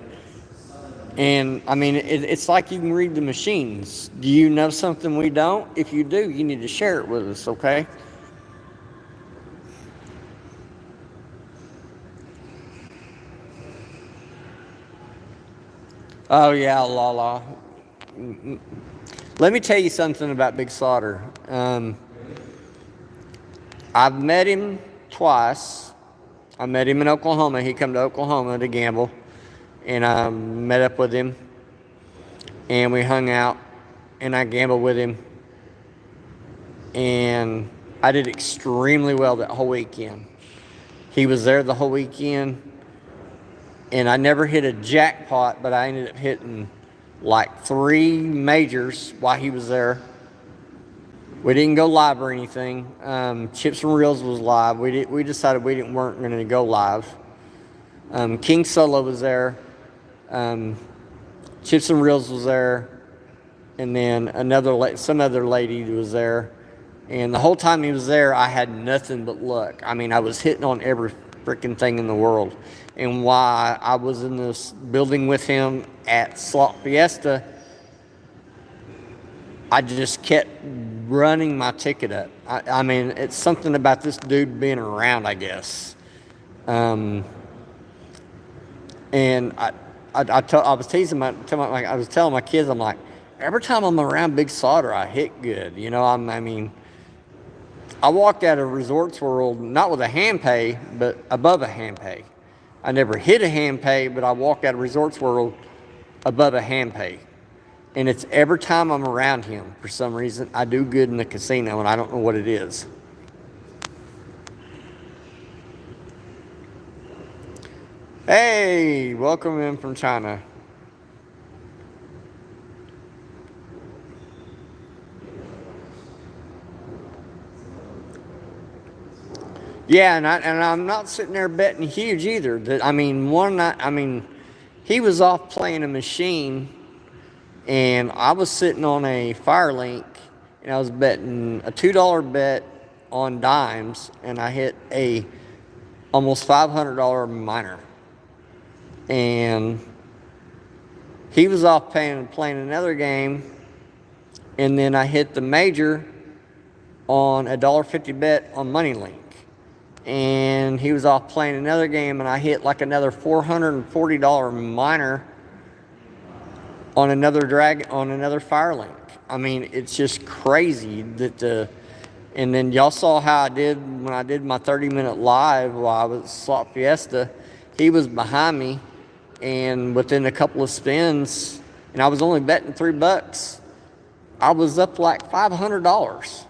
And, I mean, it's like you can read the machines. Do you know something we don't? If you do, you need to share it with us, okay? Oh, yeah, Lala. Let me tell you something about Big Slaughter. I've met him twice. I met him in Oklahoma. He come to Oklahoma to gamble. And I met up with him. And we hung out. And I gambled with him. And I did extremely well that whole weekend. He was there the whole weekend. And I never hit a jackpot, but I ended up hitting like 3 majors while he was there. We didn't go live or anything. Chips and Reels was live. We decided we weren't going to go live. King Solo was there. Chips and Reels was there. And then some other lady was there. And the whole time he was there, I had nothing but luck. I mean, I was hitting on every freaking thing in the world. And while I was in this building with him at Slot Fiesta, I just kept running my ticket up. I mean, it's something about this dude being around, I guess. And I was teasing I was telling my kids, I'm like, every time I'm around Big Slaughter, I hit good. You know, I walked out of Resorts World, not with a hand pay, but above a hand pay. I never hit a hand pay, but I walked out of Resorts World above a hand pay. And it's every time I'm around him, for some reason, I do good in the casino, and I don't know what it is. Hey, welcome in from China. Yeah, and I'm not sitting there betting huge either. He was off playing a machine, and I was sitting on a Firelink, and I was betting a $2 bet on dimes, and I hit a almost $500 minor. And he was off playing another game, and then I hit the major on a $1.50 bet on MoneyLink. And he was off playing another game, and I hit like another $440 minor on another Firelink. I mean, it's just crazy that And then y'all saw how I did when I did my 30-minute live while I was at Slot Fiesta. He was behind me, and within a couple of spins, and I was only betting $3, I was up like $500.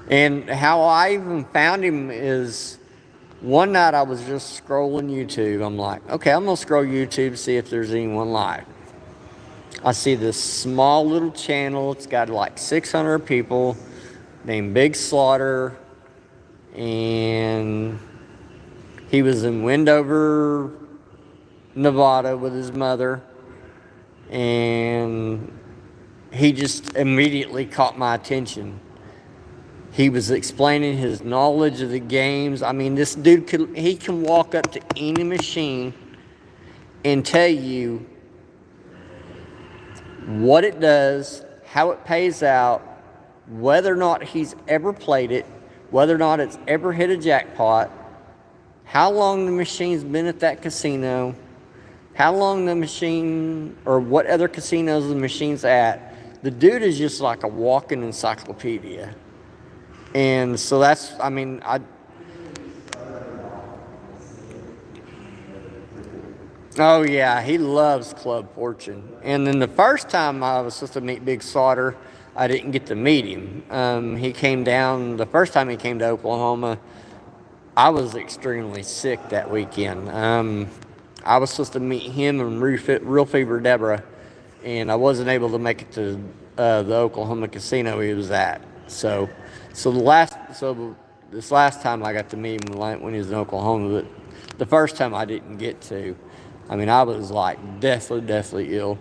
And how I even found him is one night I was just scrolling YouTube. I'm like, okay, I'm going to scroll YouTube, see if there's anyone live. I see this small little channel. It's got like 600 people named Big Slaughter. And he was in Wendover, Nevada with his mother. And he just immediately caught my attention. He was explaining his knowledge of the games. I mean, this dude can walk up to any machine and tell you what it does, how it pays out, whether or not he's ever played it, whether or not it's ever hit a jackpot, how long the machine's been at that casino, how long the machine, or what other casinos the machine's at. The dude is just like a walking encyclopedia. And so that's, I mean, oh yeah, he loves Club Fortune. And then the first time I was supposed to meet Big Slaughter, I didn't get to meet him. He came down, the first time he came to Oklahoma, I was extremely sick that weekend. I was supposed to meet him and Real Fever Deborah, and I wasn't able to make it to the Oklahoma casino he was at. So this last time I got to meet him when he was in Oklahoma, but the first time I didn't get to. I mean, I was like deathly ill.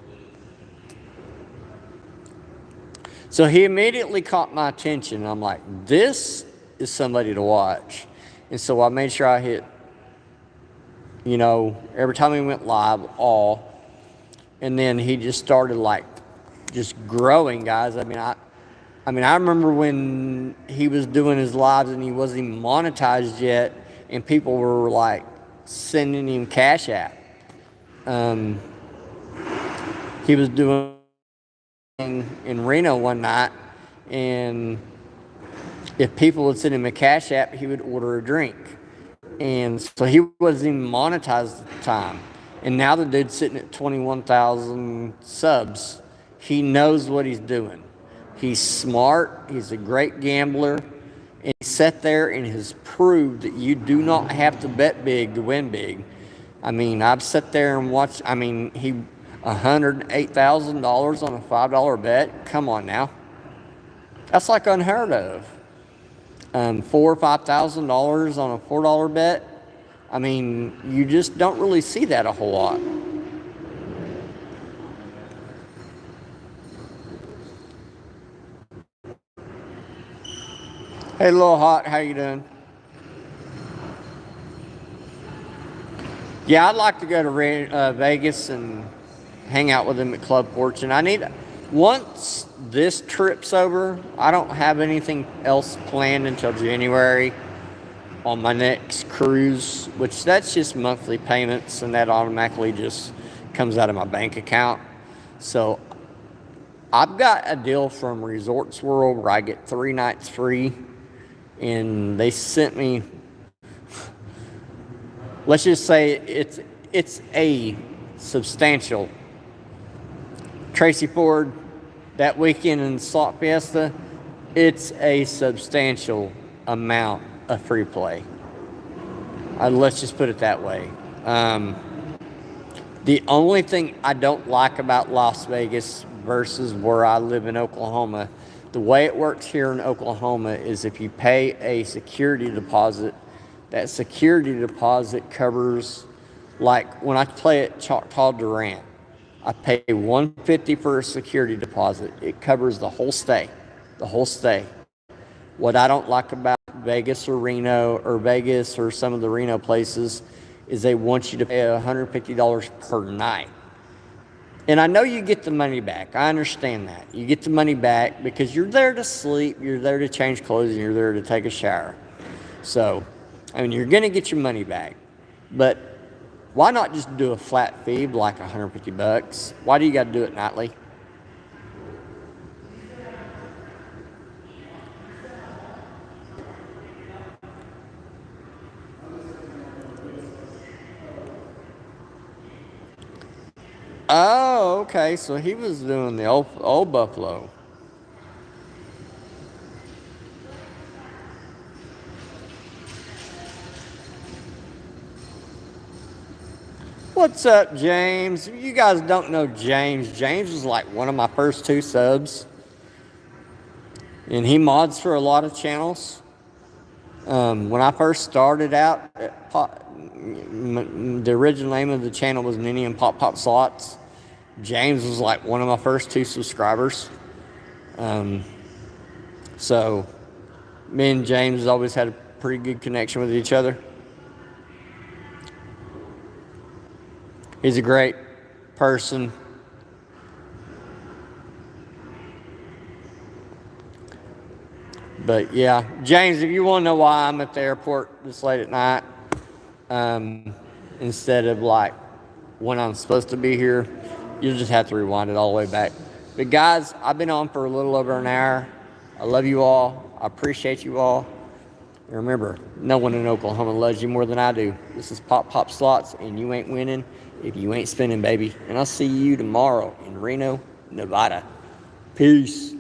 So he immediately caught my attention. I'm like, this is somebody to watch. And so I made sure I hit, every time he went live, all. And then he just started like just growing, guys. I mean, I remember when he was doing his lives and he wasn't even monetized yet, and people were like sending him Cash App. He was doing in Reno one night, and if people would send him a Cash App, he would order a drink. And so he wasn't even monetized at the time. And now the dude's sitting at 21,000 subs. He knows what he's doing. He's smart. He's a great gambler. And he sat there and has proved that you do not have to bet big to win big. I mean, I've sat there and watched. I mean, he $108,000 on a $5 bet. Come on now. That's like unheard of. $4,000 or $5,000 on a $4 bet. I mean, you just don't really see that a whole lot. Hey, Lil Hot, how you doing? Yeah, I'd like to go to Vegas and hang out with him at Club Fortune. Once this trip's over, I don't have anything else planned until January on my next cruise, which that's just monthly payments, and that automatically just comes out of my bank account. So I've got a deal from Resorts World where I get 3 nights free, and they sent me, let's just say it's a substantial. Tracy Ford, that weekend in Slot Fiesta, it's a substantial amount of free play. Let's just put it that way. The only thing I don't like about Las Vegas versus where I live in Oklahoma, the way it works here in Oklahoma is if you pay a security deposit, that security deposit covers, like when I play at Choctaw Durant, I pay $150 for a security deposit. It covers the whole stay. What I don't like about Vegas or Reno or Vegas or some of the Reno places is they want you to pay $150 per night. And I know you get the money back. I understand that. You get the money back because you're there to sleep, you're there to change clothes, and you're there to take a shower. So, I mean, you're going to get your money back. But Why not just do a flat fee like $150? Why do you got to do it nightly? Oh, okay. So he was doing the old Buffalo. What's up, James? If you guys don't know James, James was like one of my first 2 subs, and he mods for a lot of channels. When I first started out, the original name of the channel was Ninny and Pop Pop Slots. James was like one of my first 2 subscribers. So me and James always had a pretty good connection with each other. He's a great person. But yeah, James, if you want to know why I'm at the airport this late at night, instead of like when I'm supposed to be here, you'll just have to rewind it all the way back. But guys, I've been on for a little over an hour. I love you all. I appreciate you all. And remember, no one in Oklahoma loves you more than I do. This is Pop Pop Slots, and you ain't winning if you ain't spinning, baby. And I'll see you tomorrow in Reno, Nevada. Peace.